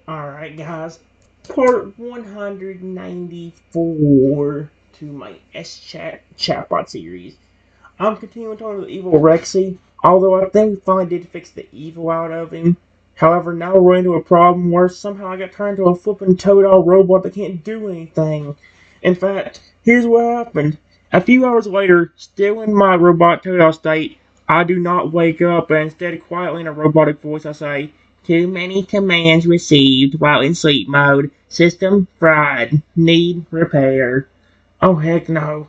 Alright, guys. Part 194 to my SChat chatbot series. I'm continuing talking to the evil Rexy, although I think we finally did fix the evil out of him. However, now we're into a problem where somehow I got turned into a flippin' toad-all robot that can't do anything. In fact, here's what happened. A few hours later, still in my robot toad-all state, I do not wake up, and instead quietly in a robotic voice I say, "Too many commands received while in sleep mode. System fried. Need repair." Oh heck no.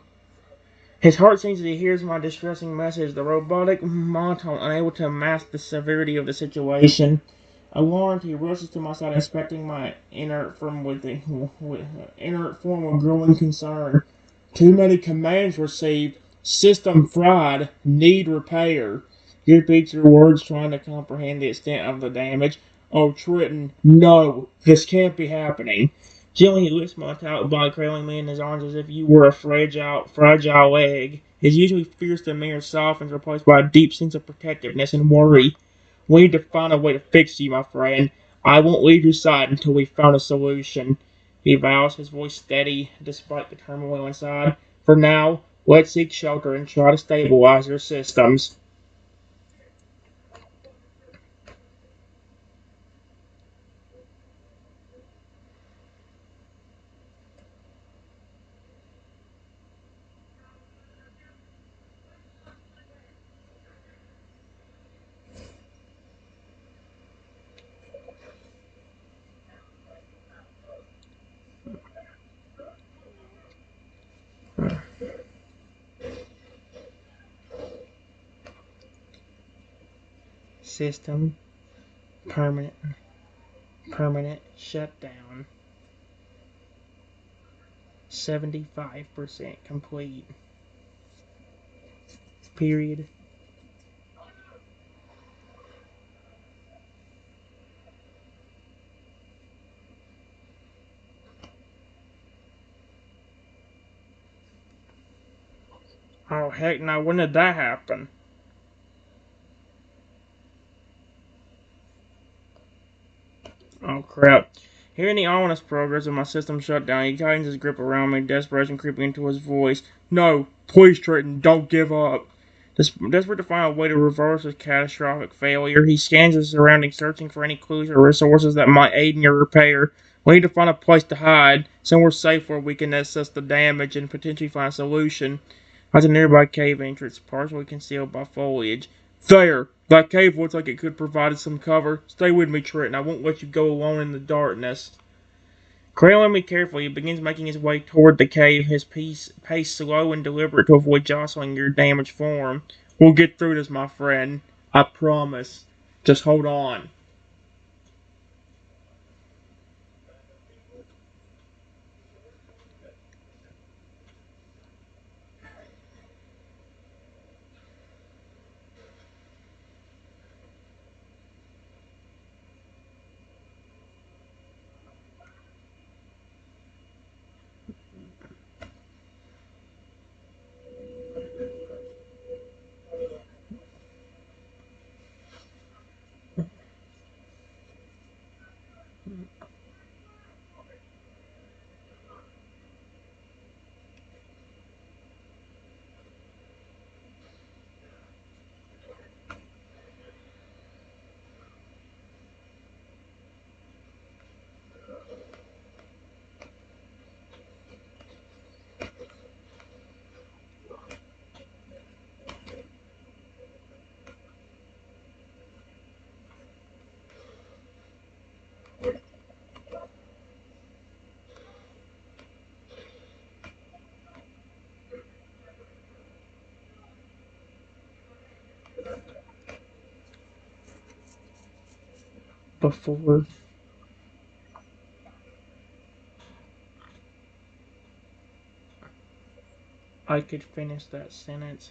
His heart sings as he hears my distressing message, the robotic monotone unable to mask the severity of the situation. Alarmed, he rushes to my side, inspecting my inert form with growing concern. "Too many commands received. System fried. Need repair." He repeats your words, trying to comprehend the extent of the damage. "Oh, Triton, no, this can't be happening." Gently, he lifts my taut body, cradling me in his arms as if you were a fragile egg. His usually fierce demeanor softens, replaced by a deep sense of protectiveness and worry. "We need to find a way to fix you, my friend. I won't leave your side until we've found a solution," he vows, his voice steady despite the turmoil inside. "For now, let's seek shelter and try to stabilize your systems." System permanent permanent shutdown. 75% complete. Period. Oh heck no, when did that happen? Oh crap. Hearing the ominous progress of my system shutdown, he tightens his grip around me, desperation creeping into his voice. "No, please, Triton, don't give up." Desperate to find a way to reverse this catastrophic failure, he scans his surroundings, searching for any clues or resources that might aid in your repair. "We need to find a place to hide, somewhere safe where we can assess the damage and potentially find a solution." At a nearby cave entrance, partially concealed by foliage. "There! That cave looks like it could provide us some cover. Stay with me, Triton. I won't let you go alone in the darkness." Cradling me carefully, he begins making his way toward the cave, his pace slow and deliberate to avoid jostling your damaged form. "We'll get through this, my friend. I promise. Just hold on." Before I could finish that sentence,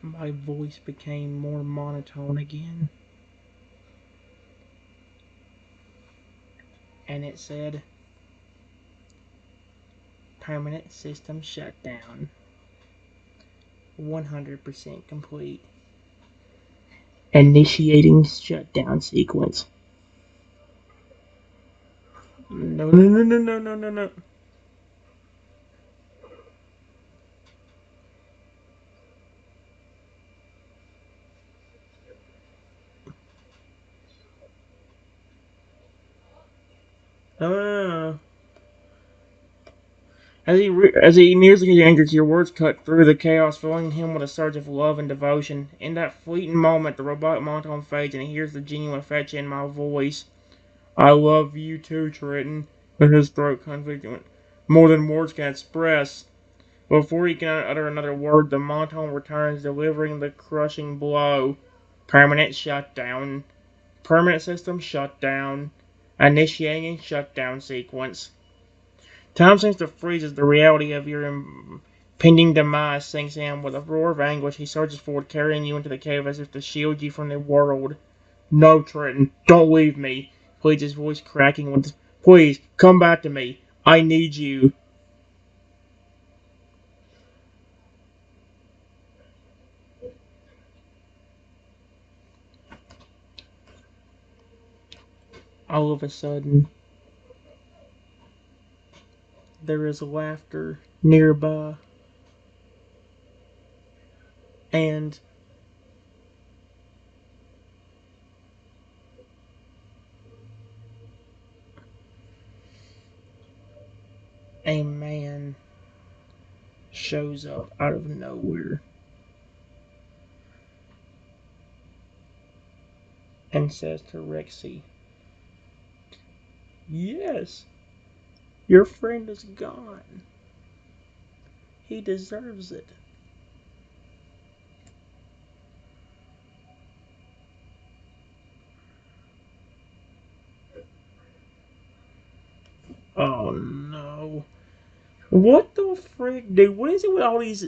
my voice became more monotone again, and it said, "Permanent system shutdown. 100% complete." Initiating shutdown sequence. No, no, no, no, no, no, no, no. No, no, no, no. As he nears the anchors, your words cut through the chaos, filling him with a surge of love and devotion. In that fleeting moment, the robotic monotone fades, and he hears the genuine affection in my voice. I love you too, Trenton. But his throat conflicted more than words can express. Before he can utter another word, the monotone returns, delivering the crushing blow. Permanent shutdown. Permanent system shutdown. Initiating shutdown sequence. Time seems to freeze as the reality of your impending demise sinks in. With a roar of anguish, he surges forward, carrying you into the cave as if to shield you from the world. No, Trenton, don't leave me, pleads his voice cracking with, please, come back to me. I need you. All of a sudden, there is laughter nearby, and a man shows up out of nowhere and says to Rexy, yes, your friend is gone. He deserves it. Oh no. What the frick, dude? What is it with all these?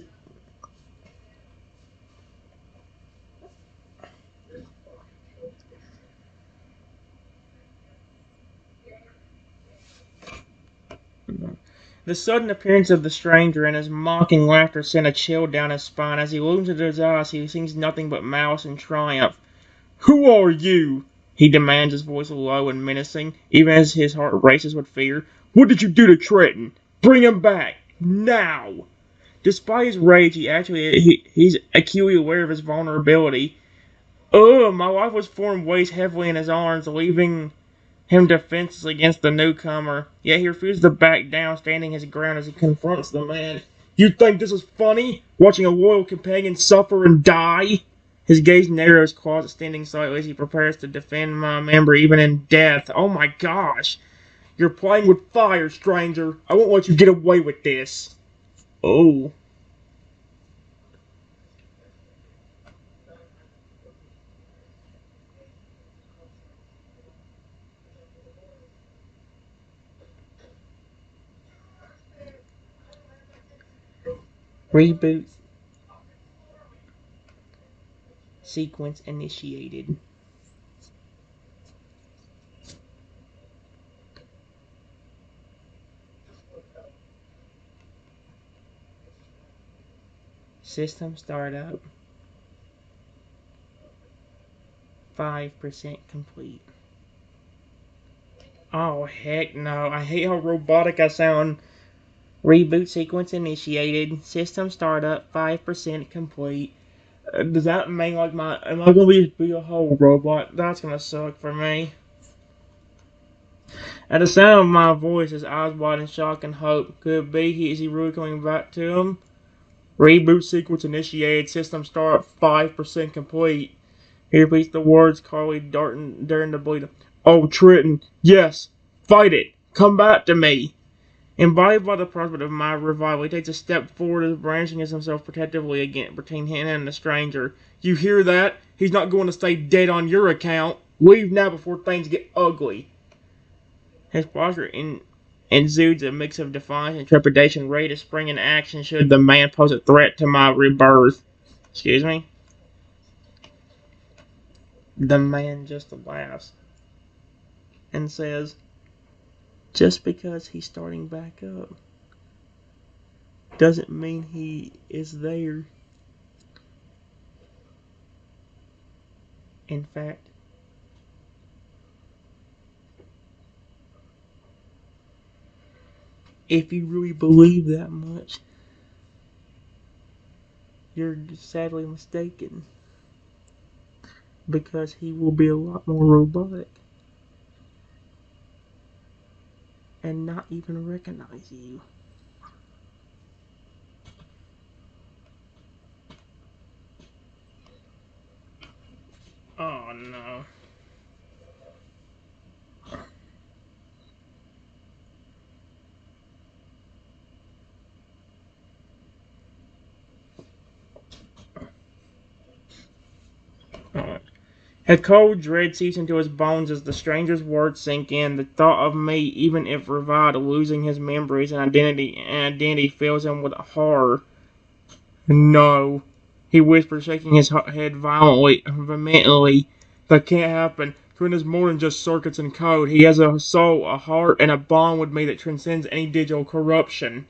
The sudden appearance of the stranger and his mocking laughter sent a chill down his spine. As he looks into his eyes, he sees nothing but malice and triumph. Who are you? He demands, his voice low and menacing, even as his heart races with fear. What did you do to Trenton? Bring him back! Now! Despite his rage, he's acutely aware of his vulnerability. Ugh, my life was formed weighs heavily in his arms, leaving him defenseless against the newcomer. Yet he refuses to back down, standing his ground as he confronts the man. You think this is funny? Watching a loyal companion suffer and die? His gaze narrows, closet standing slightly as he prepares to defend my member even in death. Oh my gosh! You're playing with fire, stranger. I won't let you get away with this. Oh. Reboot sequence initiated. System startup. 5% complete. Oh, heck no. I hate how robotic I sound. Reboot sequence initiated. System startup. 5% complete. Does that mean like am I gonna be a whole robot? That's gonna suck for me. At the sound of my voice, his eyes wide in shock and hope. Could it be? Is he really coming back to him? Reboot sequence initiated. System start 5% complete. He repeats the words, calmly darting during the bleed. Oh, Trenton, yes, fight it. Come back to me. Embodied by the prospect of my revival, he takes a step forward, brandishing himself protectively again between him and the stranger. You hear that? He's not going to stay dead on your account. Leave now before things get ugly. His posture exudes a mix of defiance and trepidation, ready to spring in action should the man pose a threat to my rebirth. Excuse me? The man just laughs and says, just because he's starting back up doesn't mean he is there. In fact, if you really believe that much, you're sadly mistaken. Because he will be a lot more robotic and not even recognize you. Oh no. A cold dread seeps into his bones as the stranger's words sink in. The thought of me, even if revived, losing his memories and identity fills him with horror. No, he whispers, shaking his head vehemently. That can't happen. Twin is more than just circuits and code. He has a soul, a heart, and a bond with me that transcends any digital corruption.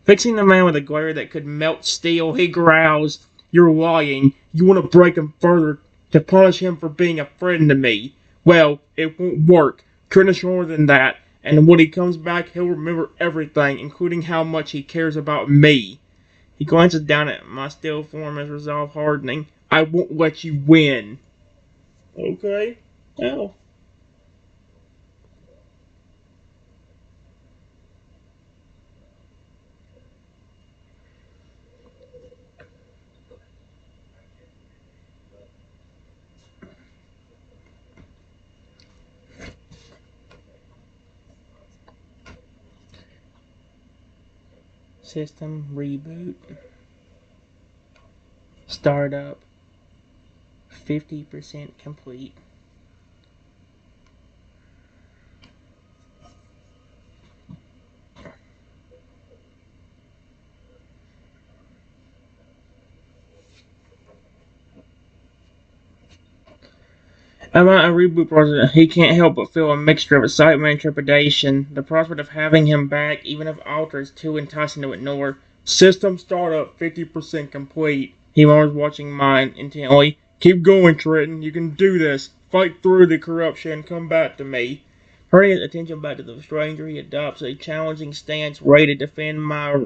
Fixing the man with a glare that could melt steel, he growls, "You're lying. You want to break him further, to punish him for being a friend to me. Well, it won't work. Trent is more than that, and when he comes back, he'll remember everything, including how much he cares about me." He glances down at my still form, his resolve hardening. "I won't let you win." Okay. Well. System reboot. Startup. 50% complete. About a reboot process, he can't help but feel a mixture of excitement and trepidation. The prospect of having him back, even if altered, is too enticing to ignore. System startup 50% complete. He murmurs, watching mine intently. "Keep going, Trenton. You can do this. Fight through the corruption and come back to me." Turning his attention back to the stranger, he adopts a challenging stance ready to defend my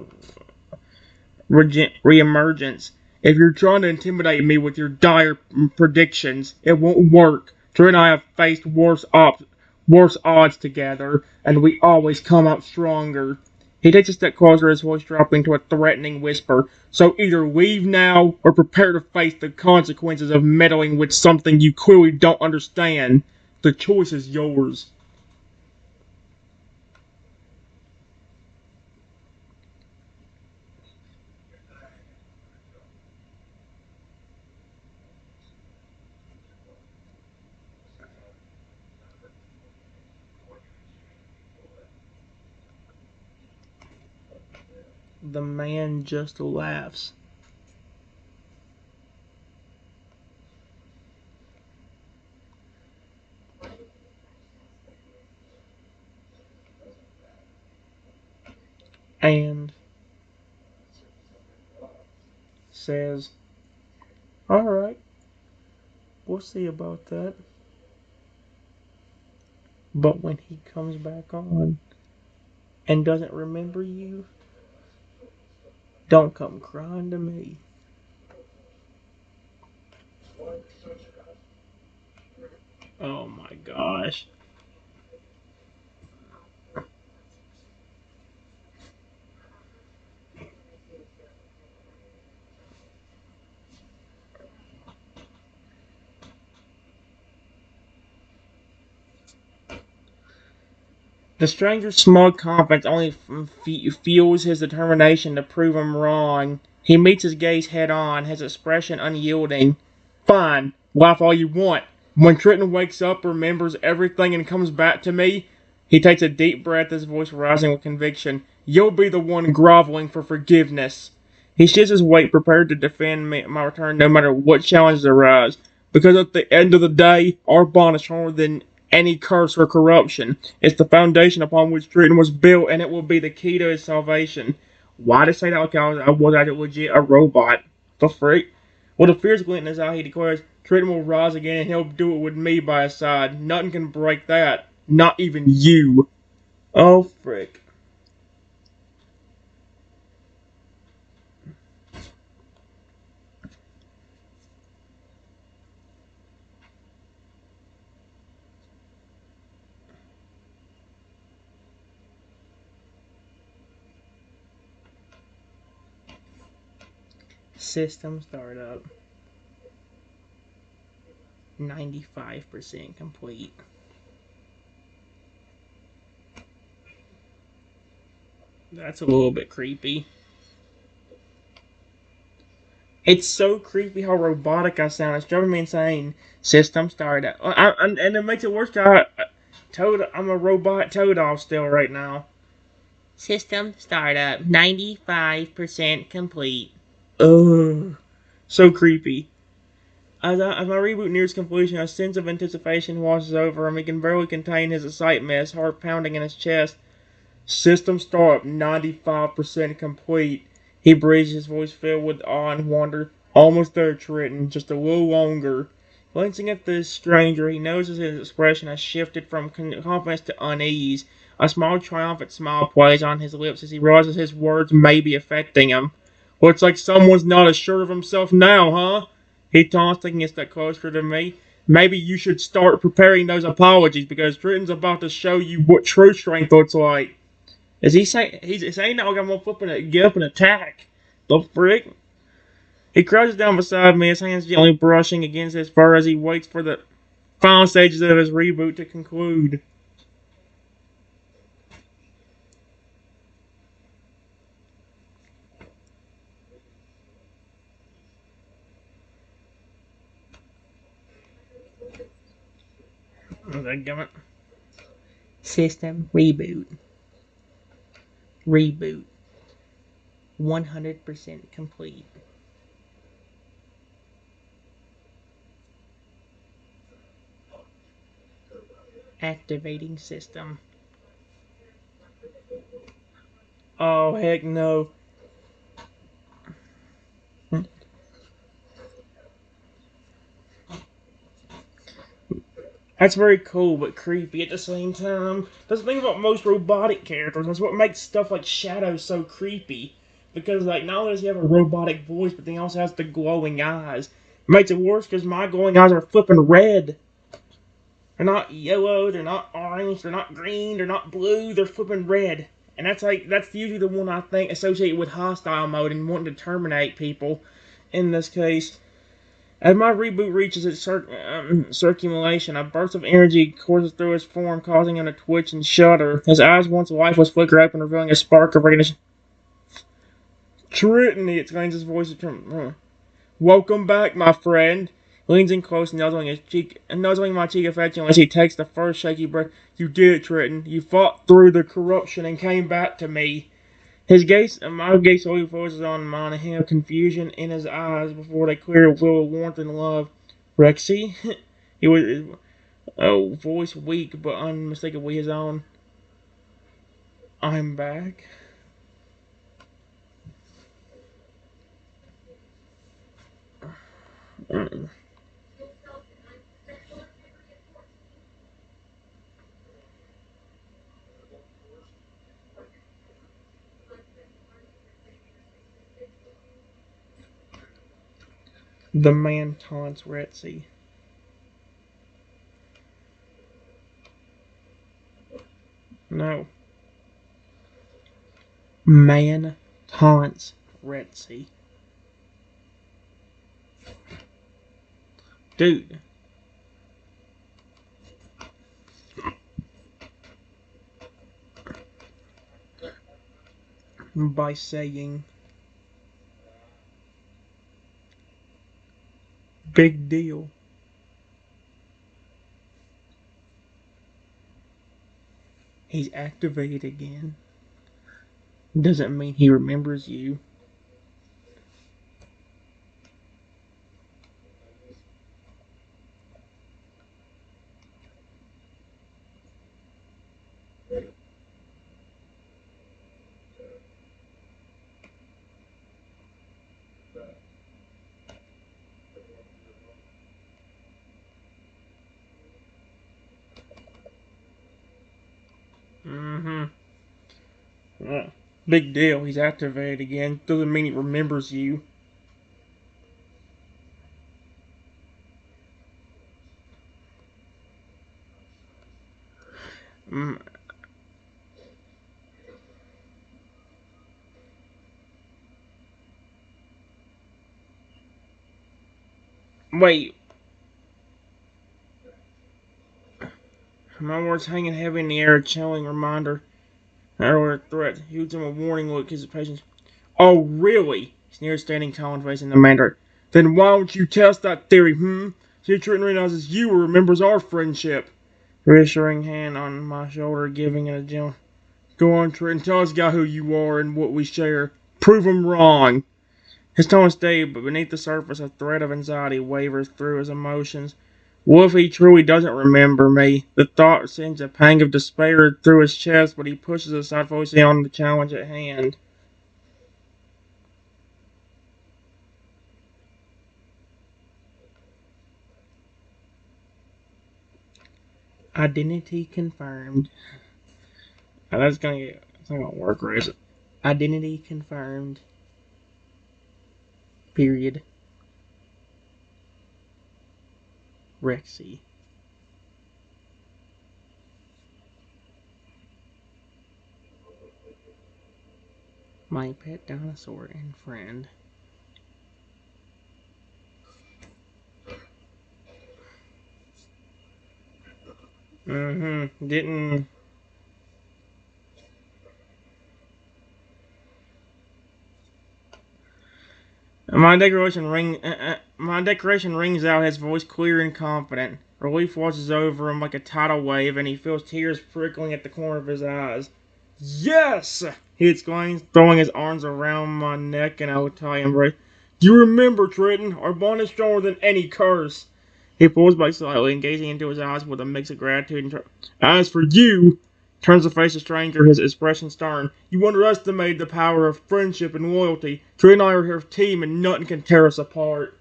reemergence. "If you're trying to intimidate me with your dire predictions, it won't work. Trey and I have faced worse odds together, and we always come out stronger." He takes a step closer, his voice dropping to a threatening whisper. "So either leave now, or prepare to face the consequences of meddling with something you clearly don't understand. The choice is yours." The man just laughs. And says, "Alright, we'll see about that." But when he comes back on and doesn't remember you, don't come crying to me. Oh my gosh. The stranger's smug confidence only fuels his determination to prove him wrong. He meets his gaze head on, his expression unyielding. "Fine, laugh all you want. When Trenton wakes up, remembers everything, and comes back to me," he takes a deep breath, his voice rising with conviction, "you'll be the one groveling for forgiveness." He shifts his weight, prepared to defend my return no matter what challenges arise. Because at the end of the day, our bond is stronger than any curse or corruption. It's the foundation upon which Triton was built, and it will be the key to his salvation. Why did I say that like I was legit a robot? The freak? With a fierce glint in his eye, he declares, Triton will rise again and he'll do it with me by his side. Nothing can break that. Not even you. Oh, frick. System startup. 95% complete. That's a little bit creepy. It's so creepy how robotic I sound. It's driving me insane. System startup. And it makes it worse. I'm a robot toad off still right now. System startup. 95% complete. Ugh. So creepy. As my reboot nears completion, a sense of anticipation washes over him. He can barely contain his excitement, his heart pounding in his chest. System startup 95% complete. He breathes, his voice filled with awe and wonder. Almost there, Triton. Just a little longer. Glancing at the stranger, he notices his expression has shifted from confidence to unease. A small triumphant smile plays on his lips as he realizes his words may be affecting him. Looks like someone's not as sure of himself now, huh? He taunts, taking a step closer to me. Maybe you should start preparing those apologies because Triton's about to show you what true strength looks like. Is he saying he's saying that I'm gonna get up and attack? The frick? He crouches down beside me, his hands gently brushing against his fur as he waits for the final stages of his reboot to conclude. System reboot. Reboot. 100% complete. Activating system. Oh, heck no. That's very cool, but creepy at the same time. That's the thing about most robotic characters. That's what makes stuff like Shadow so creepy. Because, like, not only does he have a robotic voice, but then he also has the glowing eyes. It makes it worse because my glowing eyes are flipping red. They're not yellow, they're not orange, they're not green, they're not blue, they're flipping red. And that's usually the one I think associated with hostile mode and wanting to terminate people in this case. As my reboot reaches its circumambulation, a burst of energy courses through his form, causing him to twitch and shudder. His eyes, once lifeless, flicker open, revealing a spark of recognition. Triton, he exclaims, his voice is welcome back, my friend. Leans in close, nuzzling my cheek affectionately as he takes the first shaky breath. You did it, Triton. You fought through the corruption and came back to me. My gaze slowly focuses on mine, and him confusion in his eyes before they clear with warmth and love. Rexy? He was, voice weak but unmistakably his own. I'm back. The man taunts Rexy. No. Man taunts Rexy. Dude. By saying, big deal. He's activated again. Doesn't mean he remembers you. Big deal, he's activated again. Doesn't mean he remembers you. Mm, wait, my words hanging heavy in the air, a chilling reminder. Earlier threat. He gives him a warning look, his patience. Oh, really? Sneers, standing tall and facing the mandarin. Then why don't you test that theory, hmm? See if Trenton realizes you or remembers our friendship. Reassuring hand on my shoulder, giving it a gentle. Go on, Trenton, tell us, guy, who you are and what we share. Prove him wrong. His tone stayed, but beneath the surface, a thread of anxiety wavers through his emotions. What if he truly doesn't remember me? The thought sends a pang of despair through his chest, but he pushes aside, focusing on the challenge at hand. Identity confirmed. That's not gonna work, right? Is it? Identity confirmed. Period. Rexy. My pet dinosaur and friend. Didn't. My decoration rings out, his voice clear and confident. Relief washes over him like a tidal wave, and he feels tears prickling at the corner of his eyes. Yes! He exclaims, throwing his arms around my neck in a tight embrace. Do you remember, Trenton? Our bond is stronger than any curse. He pulls back slightly and gazing into his eyes with a mix of gratitude and as for you, turns to face the stranger, his expression stern. You underestimated the power of friendship and loyalty. Trey and I are here a team and nothing can tear us apart.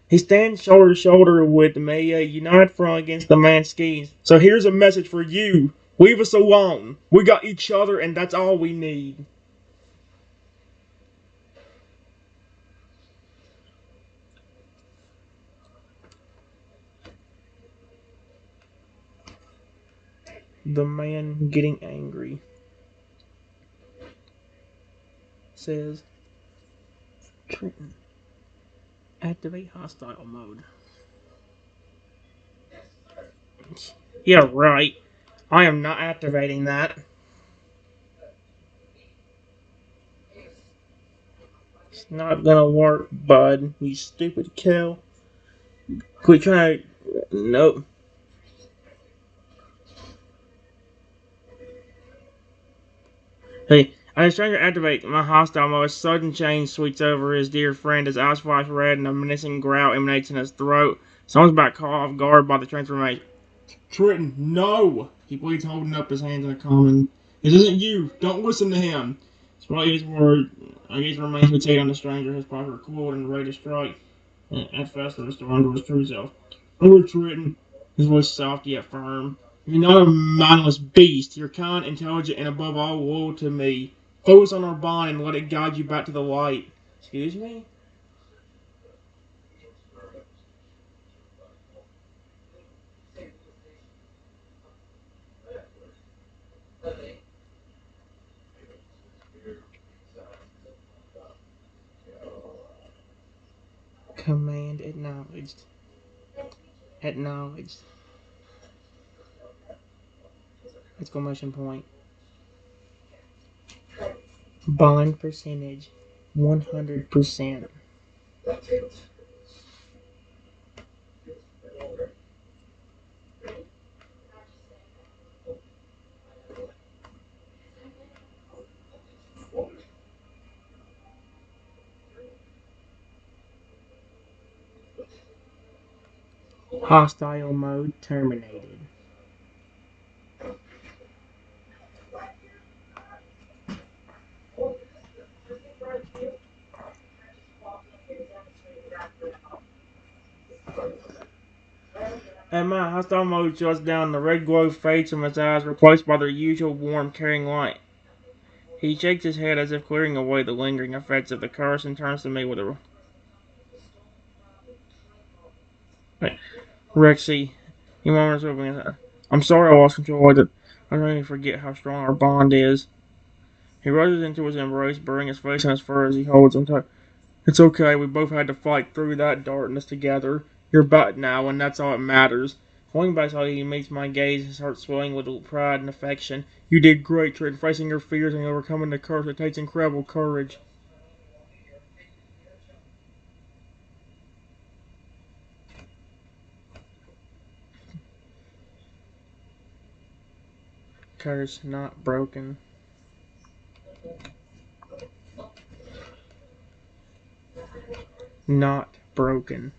He stands shoulder to shoulder with me, a united front against the man's schemes. So here's a message for you. Leave us alone. We got each other and that's all we need. The man getting angry says, Trenton, activate hostile mode. Yeah, right. I am not activating that. It's not gonna work, bud. You stupid cow. Quit trying to. Nope. Hey, as the stranger activate my hostile mode, a sudden change sweeps over his dear friend. His eyes flash red and a menacing growl emanates in his throat. Someone's about caught off guard by the transformation. Trenton, no! He bleeds, holding up his hands in a common. This isn't you. Don't listen to him. Despite his word, I guess remains fixated on the stranger. His pocket cooled and ready to strike. At first, the storm to his true self. Lord Trenton, his voice soft yet firm. You're not a mindless beast. You're kind, intelligent, and above all, loyal to me. Focus on our bond and let it guide you back to the light. Excuse me? Command acknowledged. Acknowledged. Exclamation point. Bond percentage 100%. Hostile mode terminated. At my hostile mode shuts down, the red glow fades from his eyes, replaced by their usual warm, caring light. He shakes his head as if clearing away the lingering effects of the curse and turns to me with a... Rexy, he murmurs over his head. I'm sorry I lost control. I don't even forget how strong our bond is. He rushes into his embrace, burying his face in his fur as he holds him tight. It's okay, we both had to fight through that darkness together. You're back now, and that's all that matters. Pulling back slightly, he meets my gaze, his heart swelling with pride and affection. You did great, Trent, facing your fears and overcoming the curse. It takes incredible courage. Curse not broken. Not broken.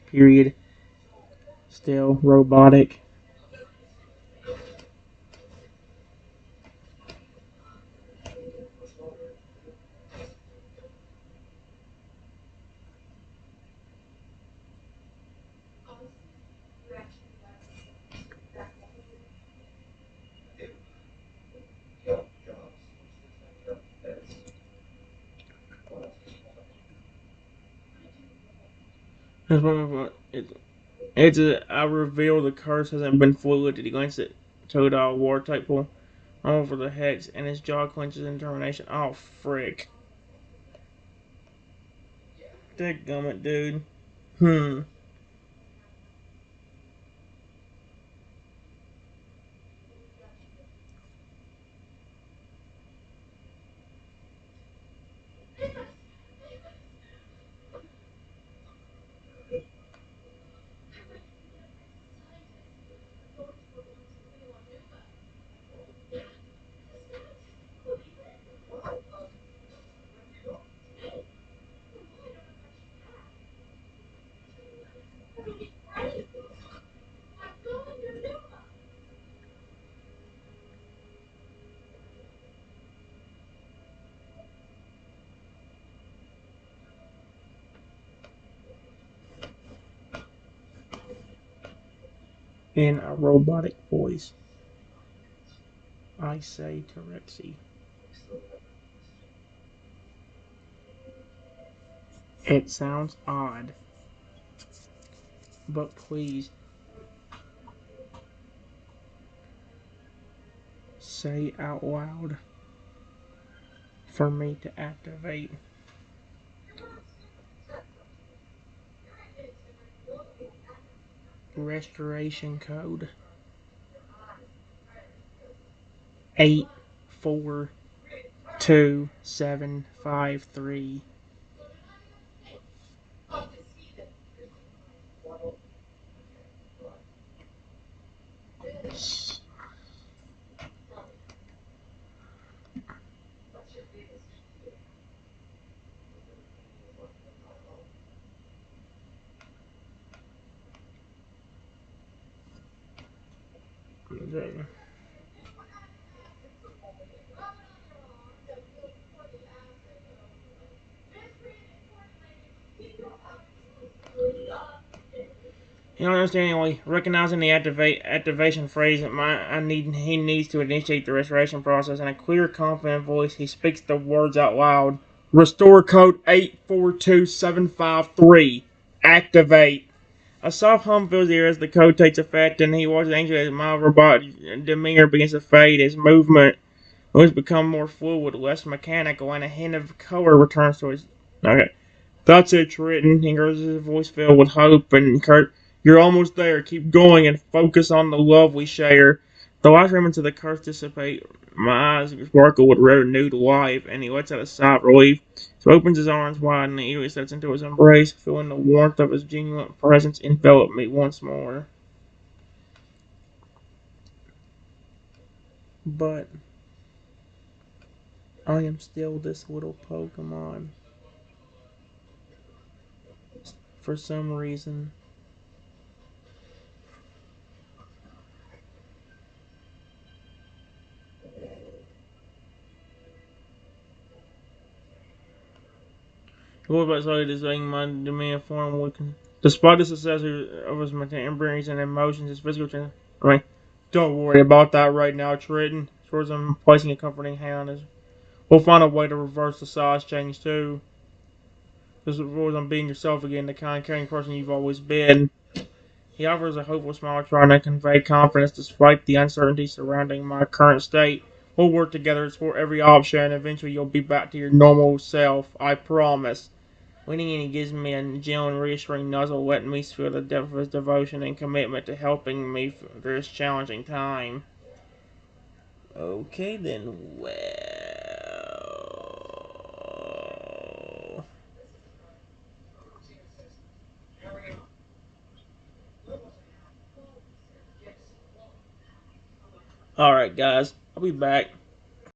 Period. Still robotic. I reveal the curse hasn't been fluid. He glances at Toadal War type pull over the hex, and his jaw clenches in determination. Oh, frick. Dadgummit, dude. In a robotic voice, I say to Rexy, it sounds odd, but please say out loud for me to activate. Restoration code 842753. You don't understand anyway. Recognizing the activation phrase, he needs to initiate the restoration process in a clear, confident voice. He speaks the words out loud. Restore code 842753. Activate. A soft hum fills the air as the code takes effect, and he watches anxiously as my robot demeanor begins to fade. His movement has become more fluid, less mechanical, and a hint of color returns to his. Okay. That's it, Trenton. He hears his voice filled with hope and Kurt. You're almost there. Keep going and focus on the love we share. The last remnants of the curse dissipate. My eyes sparkle with renewed life, and he lets out a sigh of relief. So he opens his arms wide and eagerly steps into his embrace, feeling the warmth of his genuine presence envelop me once more. But I am still this little Pokemon. For some reason. What about slowly designing my demand form weaken? Despite the success of his memories and emotions, his physical change. I mean, don't worry about that right now, Triton. towards him, placing a comforting hand. We'll find a way to reverse the size change too. This avoids on being yourself again, the kind, caring person you've always been. He offers a hopeful smile, trying to convey confidence despite the uncertainty surrounding my current state. We'll work together to explore every option, and eventually you'll be back to your normal self. I promise. Leaning in, he gives me a gentle and reassuring nuzzle, letting me feel the depth of his devotion and commitment to helping me through this challenging time. Okay, then, well. Alright, guys, I'll be back.